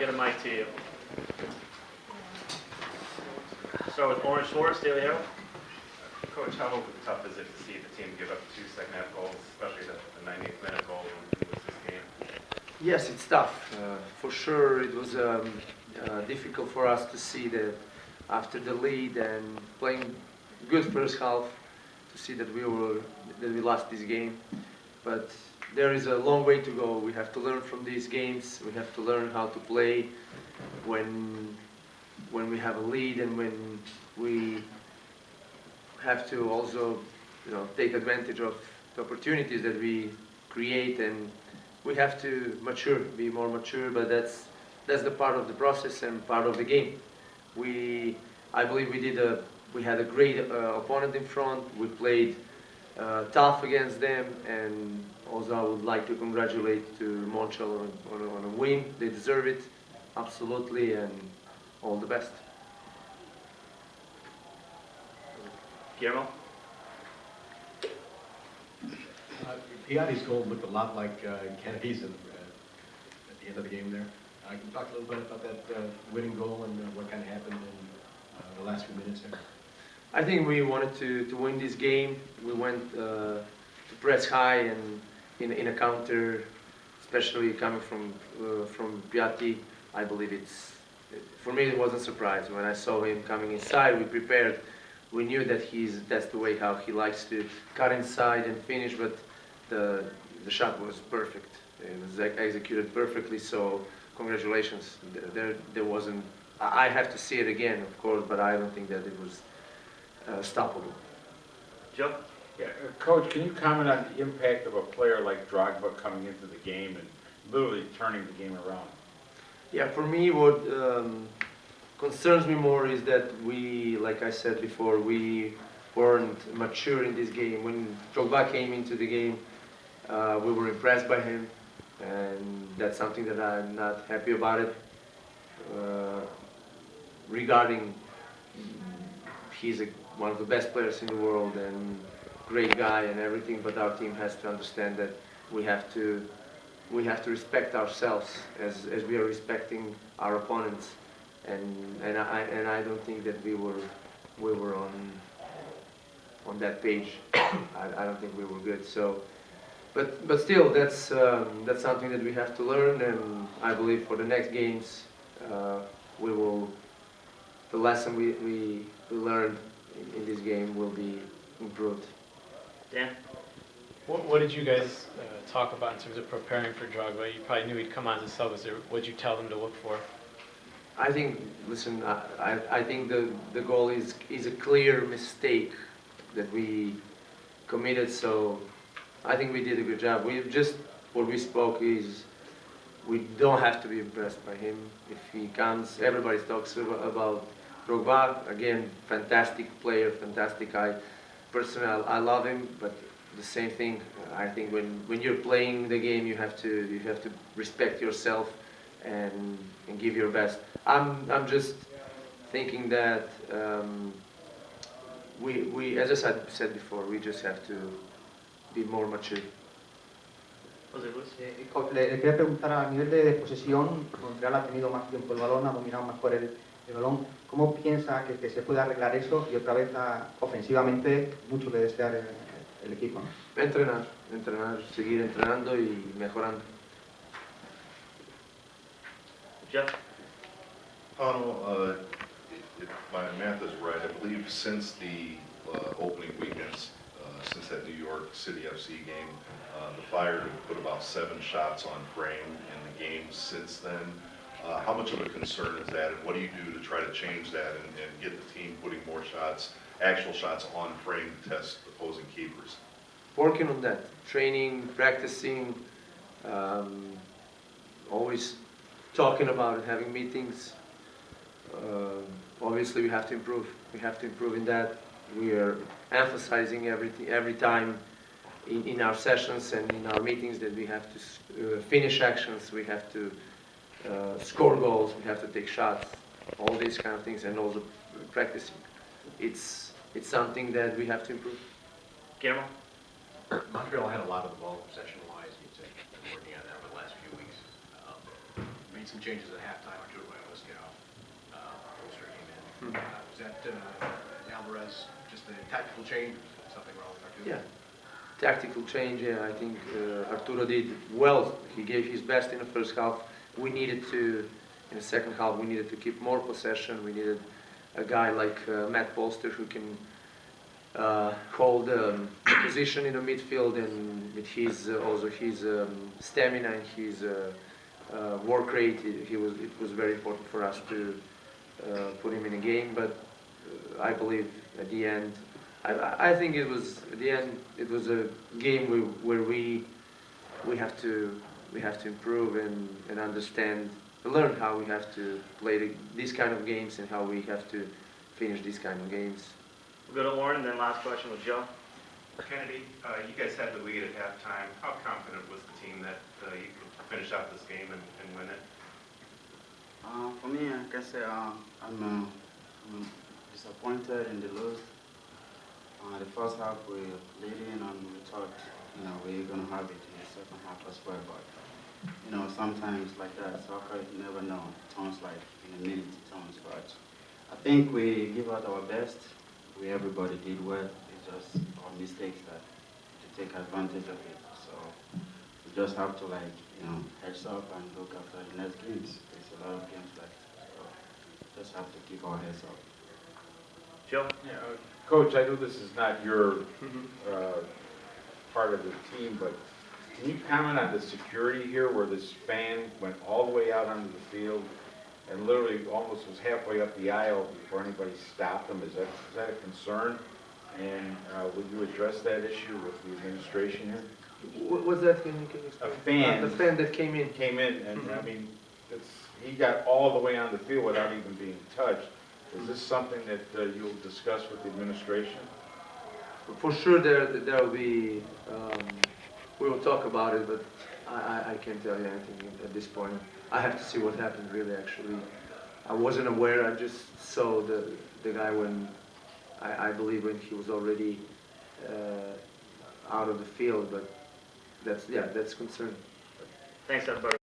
get a mic to you. Start with Orange Forest, Daily Herald. Coach, how tough is it to see the team give up 2 second-half goals, especially the 90th minute goal and lose this game? Yes, it's tough. For sure, it was difficult for us to see that after the lead and playing good first half, to see that we lost this game. But there is a long way to go. We have to learn from these games. We have to learn how to play when we have a lead and when we have to also, take advantage of the opportunities that we create, and we have to mature, be more mature. But that's the part of the process and part of the game. I believe we had a great opponent in front. We played tough against them, and also I would like to congratulate to Montreal on a win. They deserve it, absolutely, and all the best. Guillermo? Piatti's goal looked a lot like Kennedy's at the end of the game there. Can you talk a little bit about that winning goal and what kind of happened in the last few minutes there? I think we wanted to win this game. We went to press high and in a counter, especially coming from Piatti. I believe for me it wasn't a surprise. When I saw him coming inside, we prepared. We knew that that's the way how he likes to cut inside and finish, but the shot was perfect. It was executed perfectly, so congratulations. There wasn't, I have to see it again, of course, but I don't think that it was stoppable. Joe? Yeah, Coach, can you comment on the impact of a player like Drogba coming into the game and literally turning the game around? Yeah, for me, what concerns me more is that we, like I said before, we weren't mature in this game. When Drogba came into the game, we were impressed by him, and that's something that I'm not happy about it. Regarding, he's one of the best players in the world and great guy and everything, but our team has to understand that we have to respect ourselves as we are respecting our opponents, and I don't think that we were on that page. I don't think we were good. So, but still, that's something that we have to learn, and I believe for the next games we will. The lesson we learned in this game will be improved. Dan? What did you guys talk about in terms of preparing for Drogba? You probably knew he'd come on as a sub. What did you tell them to look for? I think, listen, I think the goal is a clear mistake that we committed, so I think we did a good job. What we spoke is we don't have to be impressed by him. If he comes, everybody talks about Drogba. Again, fantastic player, fantastic guy. Personally, I love him, but the same thing. I think when you're playing the game, you have to respect yourself and give your best. I'm just thinking that we as I said before, we just have to be more mature. José Luis? Le quería preguntar a nivel de posesión, Montreal ha tenido más tiempo el balón, ha dominado mejor el balón. ¿Cómo piensa que se puede arreglar eso y otra vez ofensivamente mucho que desear el equipo, ¿no? Entrenar, seguir entrenando y mejorando. Jeff? Pauno, if my math is right, I believe since the opening weekends, since that New York City FC game, the Fire have put about 7 shots on frame in the game since then. How much of a concern is that, and what do you do to try to change that and get the team putting more shots, actual shots on frame to test opposing keepers? Working on that, training, practicing, always talking about it, having meetings. Obviously, we have to improve. We have to improve in that. We are emphasizing every time in our sessions and in our meetings that we have to finish actions. We have to score goals. We have to take shots. All these kind of things, and also practicing. It's something that we have to improve. Guillermo? Montreal had a lot of the ball possession-wise. You'd say been working on that over the last few weeks. made some changes at halftime. Arturo Scout, Holster came in. Hmm. Was that Alvarez just a tactical change, or was something wrong with Arturo? Yeah, tactical change. Yeah, I think Arturo did well. He gave his best in the first half. We needed to, in the second half, we needed to keep more possession. We needed a guy like Matt Polster who can hold the position in the midfield, and with his also his stamina and his work rate, it was very important for us to put him in a game. But I believe at the end, I think it was at the end it was a game where we have to improve and understand, learn how we have to play these kind of games and how we have to finish these kind of games. We'll go to Lauren, then last question with Joe. Kennedy, you guys had the lead at halftime. How confident was the team that you could finish out this game and win it? For me, I can say I'm disappointed in the loss. The first half we leading and we thought, we were going to have it in the second half as well. But, sometimes like that, soccer, you never know. It turns like in a minute, it turns. But I think we give out our best. Everybody did well. It's just our mistakes that to take advantage of it. So we just have to heads up and look after the next games. There's a lot of games left. So just have to keep our heads up. Joe? Yeah, Coach, I know this is not your part of the team, but can you comment on the security here where this fan went all the way out onto the field and literally almost was halfway up the aisle before anybody stopped him? Is that a concern? And would you address that issue with the administration here? What was that? Can you explain? A fan. The fan that came in. Came in, and I mean, he got all the way on the field without even being touched. Is this something that you'll discuss with the administration? For sure, there will be. We will talk about it, but I can't tell you anything at this point. I have to see what happened. Really, actually, I wasn't aware. I just saw the guy when I believe when he was already out of the field. But that's concerning. Thanks, everybody.